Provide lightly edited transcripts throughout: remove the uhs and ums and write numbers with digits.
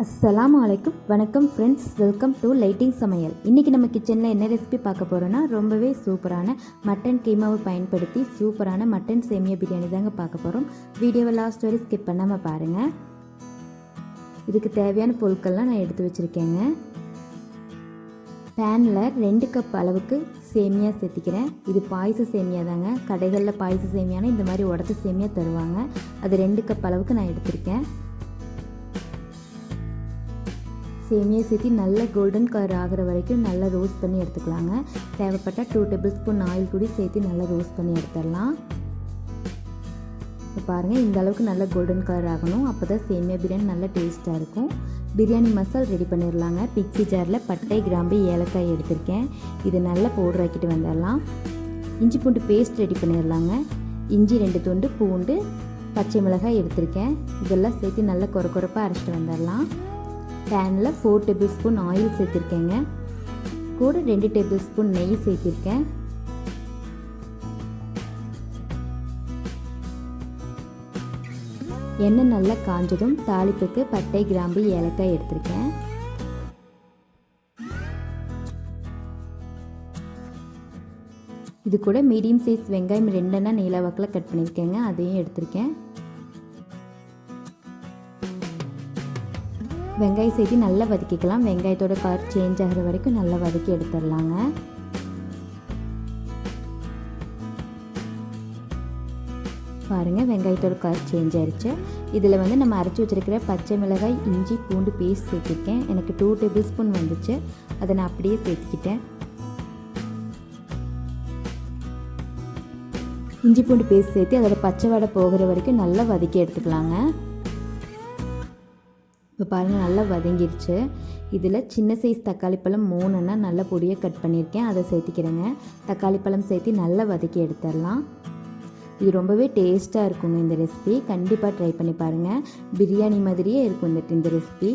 அஸ்ஸலாமு அலைக்கும். வணக்கம் ஃப்ரெண்ட்ஸ், வெல்கம் டு லைட்டிங் சமையல். இன்றைக்கி நம்ம கிச்சனில் என்ன ரெசிபி பார்க்க போகிறோன்னா, ரொம்பவே சூப்பரான மட்டன் கீமாவை பயன்படுத்தி சூப்பரான மட்டன் சேமியா பிரியாணி தாங்க பார்க்க போகிறோம். வீடியோவை லாஸ்ட் வரை ஸ்கிப் பண்ணாமல் பாருங்கள். இதுக்கு தேவையான பொருட்கள்லாம் நான் எடுத்து வச்சுருக்கேங்க. பேனில் 2 கப் அளவுக்கு சேமியா சேர்த்திக்கிறேன். இது பாயச சேமியா தாங்க. கடைகளில் பாயச சேமியானா இந்த மாதிரி உடச்ச சேமியா தருவாங்க. அது 2 கப் அளவுக்கு நான் எடுத்திருக்கேன். சேமியா சேர்த்து நல்ல கோல்டன் கலர் ஆகிற வரைக்கும் நல்லா ரோஸ்ட் பண்ணி எடுத்துக்கலாங்க. தேவைப்பட்டால் 2 டேபிள் ஸ்பூன் ஆயில் கூட சேர்த்து நல்லா ரோஸ்ட் பண்ணி எடுத்துடலாம். இப்போ பாருங்கள், இந்த அளவுக்கு நல்லா கோல்டன் கலர் ஆகணும். அப்போ தான் சேமியா பிரியாணி நல்லா டேஸ்ட்டாக இருக்கும். பிரியாணி மசாலா ரெடி பண்ணிடலாங்க. மிக்ஸி ஜாரில் பட்டை, கிராம்பு, ஏலக்காய் எடுத்திருக்கேன். இது நல்லா பவுடர் ஆக்கிட்டு வந்துடலாம். இஞ்சி பூண்டு பேஸ்ட் ரெடி பண்ணிடலாங்க. இஞ்சி 2 துண்டு, பூண்டு, பச்சை மிளகாய் எடுத்திருக்கேன். இதெல்லாம் சேர்த்து நல்லா கொரப்பாக அரைச்சிட்டு வந்துடலாம். பேனில் 4 டேபிள் ஸ்பூன் ஆயில் சேர்த்துருக்கேங்க. கூட 2 டேபிள் ஸ்பூன் நெய் சேர்த்திருக்கேன். எண்ணெய் நல்லா காஞ்சதும் தாளிப்புக்கு பட்டை, கிராம்பு, ஏலக்காய் எடுத்திருக்கேன். இது கூட மீடியம் சைஸ் வெங்காயம் 2 நீல வாக்கில் கட் பண்ணியிருக்கேங்க. அதையும் எடுத்திருக்கேன். வெங்காயம் சேர்த்து நல்லா வதக்கிக்கலாம். வெங்காயத்தோட கலர் சேஞ்ச் ஆகிற வரைக்கும் நல்லா வதக்கி எடுத்துடலாங்க. பாருங்கள், வெங்காயத்தோட கலர் சேஞ்ச் ஆயிடுச்சு. இதில் நம்ம அரைச்சி வச்சுருக்கிற பச்சை மிளகாய், இஞ்சி பூண்டு பேஸ்ட் சேர்த்துருக்கேன். எனக்கு 2 டேபிள் ஸ்பூன் வந்துச்சு. அதை நான் அப்படியே சேர்த்துக்கிட்டேன். இஞ்சி பூண்டு பேஸ்ட் சேர்த்து அதோட பச்சை வாடை போகிற வரைக்கும் நல்லா வதக்கி எடுத்துக்கலாங்க. இப்போ பாருங்கள், நல்லா வதங்கிடுச்சு. இதில் சின்ன சைஸ் தக்காளி பழம் 3 நல்லா பொடியாக கட் பண்ணியிருக்கேன். அதை சேர்த்திக்கிறேங்க. தக்காளி பழம் சேர்த்து நல்லா வதக்கி எடுத்துடலாம். இது ரொம்பவே டேஸ்ட்டாக இருக்குங்க. இந்த ரெசிபி கண்டிப்பாக ட்ரை பண்ணி பாருங்கள். பிரியாணி மாதிரியே இருக்கும் இந்த ரெசிபி.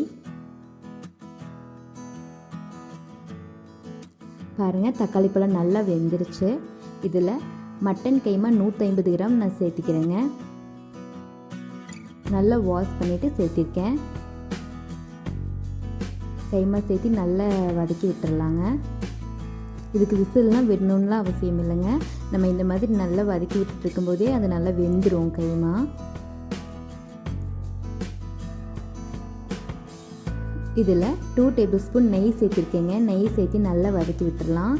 பாருங்கள், தக்காளி பழம் நல்லா வெந்துருச்சு. இதில் மட்டன் கைமா 150 கிராம் நான் சேர்த்திக்கிறேங்க. நல்லா வாஷ் பண்ணிவிட்டு சேர்த்திருக்கேன். கைமா சேர்த்து நல்லா வதக்கி விட்டுறலாங்க. இதுக்கு விசில்லாம் விடணும்லாம் அவசியம் இல்லைங்க. நம்ம இந்த மாதிரி நல்லா வதக்கி விட்டுட்டு இருக்கும்போதே அது நல்லா வெந்துடும் கைமா. இதில் 2 டேபிள் ஸ்பூன் நெய் சேர்த்திருக்கேங்க. நெய் சேர்த்து நல்லா வதக்கி விட்டுடலாம்.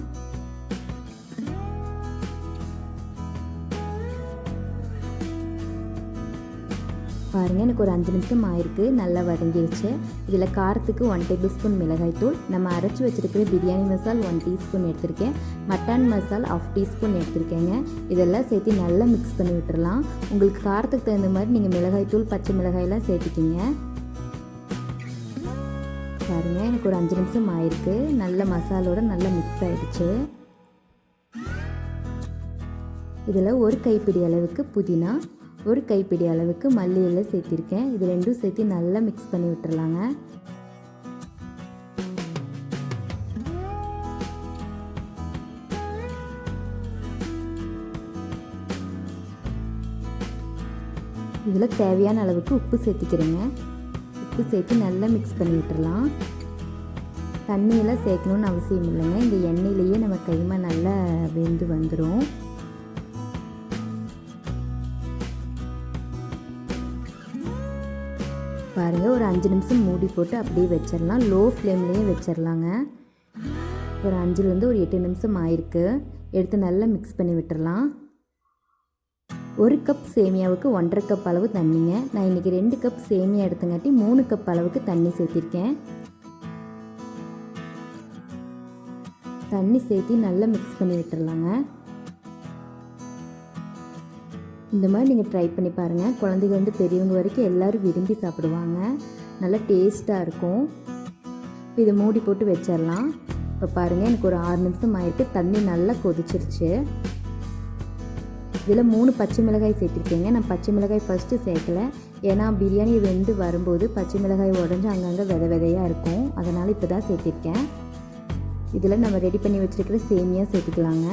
பாருங்கள், எனக்கு ஒரு 5 நிமிஷம் ஆயிருக்கு. நல்லா வதங்கிடுச்சு. இதில் காரத்துக்கு 1 டேபிள் ஸ்பூன் மிளகாய்த்தூள், நம்ம அரைச்சி வச்சுருக்கிற பிரியாணி மசால் 1 டீஸ்பூன் எடுத்திருக்கேன். மட்டன் மசால் 1/2 டீஸ்பூன் எடுத்திருக்கேங்க. இதெல்லாம் சேர்த்து நல்லா மிக்ஸ் பண்ணி விட்டுறலாம். உங்களுக்கு காரத்துக்கு தகுந்த மாதிரி நீங்கள் மிளகாய்த்தூள், பச்சை மிளகாயெல்லாம் சேர்த்துக்கிங்க. பாருங்கள், எனக்கு ஒரு 5 நிமிஷம் ஆயிருக்கு. நல்ல மசாலோட நல்லா மிக்ஸ் ஆகிடுச்சு. இதில் ஒரு கைப்பிடி அளவுக்கு புதினா, ஒரு கைப்பிடி அளவுக்கு மல்லி இலை சேர்த்திருக்கேன். இது 2 சேர்த்து நல்லா மிக்ஸ் பண்ணி விட்டுறலாங்க. இதில் தேவையான அளவுக்கு உப்பு சேர்த்திக்கிறேங்க. உப்பு சேர்த்து நல்லா மிக்ஸ் பண்ணி விட்டுறலாம். தண்ணியெல்லாம் சேர்க்கணுன்னு அவசியம் இல்லைங்க. இந்த எண்ணெயிலேயே நம்ம கைமா நல்லா வெந்து வந்துடும். பாருங்கள், ஒரு 5 நிமிஷம் மூடி போட்டு அப்படியே வச்சிடலாம். லோ ஃப்ளேம்லேயே வச்சிடலாங்க. ஒரு 5லேருந்து ஒரு 8 நிமிஷம் ஆயிருக்கு. எடுத்து நல்லா மிக்ஸ் பண்ணி விட்டுறலாம். 1 கப் சேமியாவுக்கு 1.5 கப் அளவு தண்ணிங்க. நான் இன்றைக்கி 2 கப் சேமியா எடுத்தங்காட்டி 3 கப் அளவுக்கு தண்ணி சேர்த்திருக்கேன். தண்ணி சேர்த்து நல்லா மிக்ஸ் பண்ணி விட்டுறலாங்க. இந்த மாதிரி நீங்கள் ட்ரை பண்ணி பாருங்கள். குழந்தைங்க பெரியவங்க வரைக்கும் எல்லோரும் விரும்பி சாப்பிடுவாங்க. நல்லா டேஸ்ட்டாக இருக்கும். இப்போ இதை மூடி போட்டு வச்சிடலாம். இப்போ பாருங்கள், எனக்கு ஒரு 6 நிமிஷம் ஆயிருக்கு. தண்ணி நல்லா கொதிச்சிருச்சு. இதில் 3 பச்சை மிளகாய் சேர்த்துருக்கேங்க. நான் பச்சை மிளகாய் ஃபஸ்ட்டு சேர்க்கலை. ஏன்னா பிரியாணி வெந்து வரும்போது பச்சை மிளகாய் உடஞ்சி அங்கங்கே விதையாக இருக்கும். அதனால் இப்போ தான் சேர்த்திருக்கேன். இதில் நம்ம ரெடி பண்ணி வச்சுருக்கிற சேமியா சேர்த்துக்கலாங்க.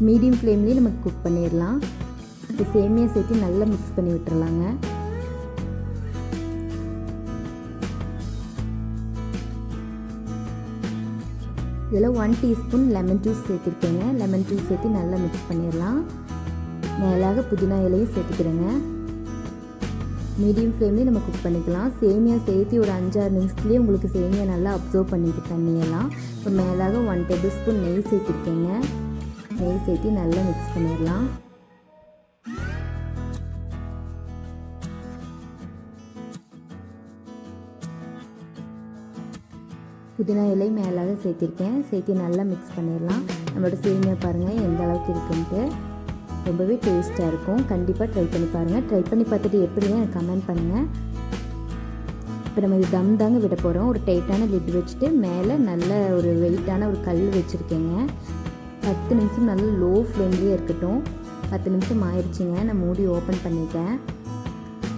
மீடியம் ஃப்ளேம்லேயே நம்ம குக் பண்ணிடலாம். இப்போ சேமியா சேர்த்து நல்லா மிக்ஸ் பண்ணி விட்டுறலாங்க. இதில் 1 டீஸ்பூன் லெமன் ஜூஸ் சேர்த்துருக்கேங்க. லெமன் ஜூஸ் சேர்த்து நல்லா மிக்ஸ் பண்ணிடலாம். மேலாக புதினா இலையும் சேர்த்துக்கிறேங்க. மீடியம் ஃப்ளேம்லேயே நம்ம குக் பண்ணிக்கலாம். சேமியா சேர்த்து ஒரு 5-6 நிமிஷத்துலேயே உங்களுக்கு சேமியா நல்லா அப்சர்வ் பண்ணிட்டு தண்ணியெல்லாம். இப்போ மேலாக 1 டேபிள் ஸ்பூன் நெய் சேர்த்துருக்கேங்க. நெய் சேர்த்து நல்லா மிக்ஸ் பண்ணிடலாம். புதினா இலை மேலாக சேர்த்திருக்கேன். சேர்த்து நல்லா மிக்ஸ் பண்ணிடலாம். நம்மளோட சேமியா பாருங்கள் எந்த அளவுக்கு இருக்குன்ட்டு. ரொம்பவே டேஸ்ட்டாக இருக்கும். கண்டிப்பாக ட்ரை பண்ணி பாருங்கள். ட்ரை பண்ணி பார்த்துட்டு எப்படின்னு எனக்கு கமெண்ட் பண்ணுங்கள். இப்போ நம்ம இது தம் தாங்க விட போகிறோம். ஒரு டைட்டான லிட் வச்சுட்டு மேலே நல்ல ஒரு வெயிட்டான ஒரு கல் வச்சுருக்கேங்க. 10 நிமிஷம் நல்ல லோ ஃப்ளேம்லேயே இருக்கட்டும். 10 நிமிஷம் ஆயிடுச்சுங்க. நான் மூடி ஓப்பன் பண்ணிட்டேன்.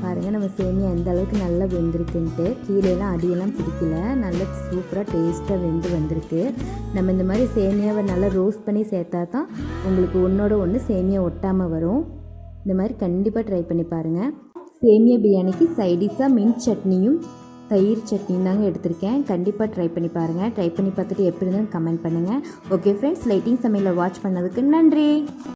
பாருங்கள் நம்ம சேமியா எந்த அளவுக்கு நல்லா வெந்திருக்குன்ட்டு. கீழேலாம் அடியெல்லாம் பிடிக்கல. நல்லா சூப்பராக டேஸ்ட்டாக வெந்து வந்திருக்கு. நம்ம இந்த மாதிரி சேமியாவை நல்லா ரோஸ்ட் பண்ணி சேர்த்தா தான் உங்களுக்கு ஒன்றோட ஒன்று சேமியா ஒட்டாமல் வரும். இந்த மாதிரி கண்டிப்பாக ட்ரை பண்ணி பாருங்கள். சேமியா பிரியாணிக்கு சைடிஷாக மின்ட் சட்னியும் தயிர் சட்னியும் தாங்க எடுத்திருக்கேன். கண்டிப்பாக ட்ரை பண்ணி பாருங்கள். ட்ரை பண்ணி பார்த்துட்டு எப்படி இருந்தாலும் கமெண்ட் பண்ணுங்கள். ஓகே ஃப்ரெண்ட்ஸ், லைட்டிங் சமையலை வாட்ச் பண்ணதுக்கு நன்றி.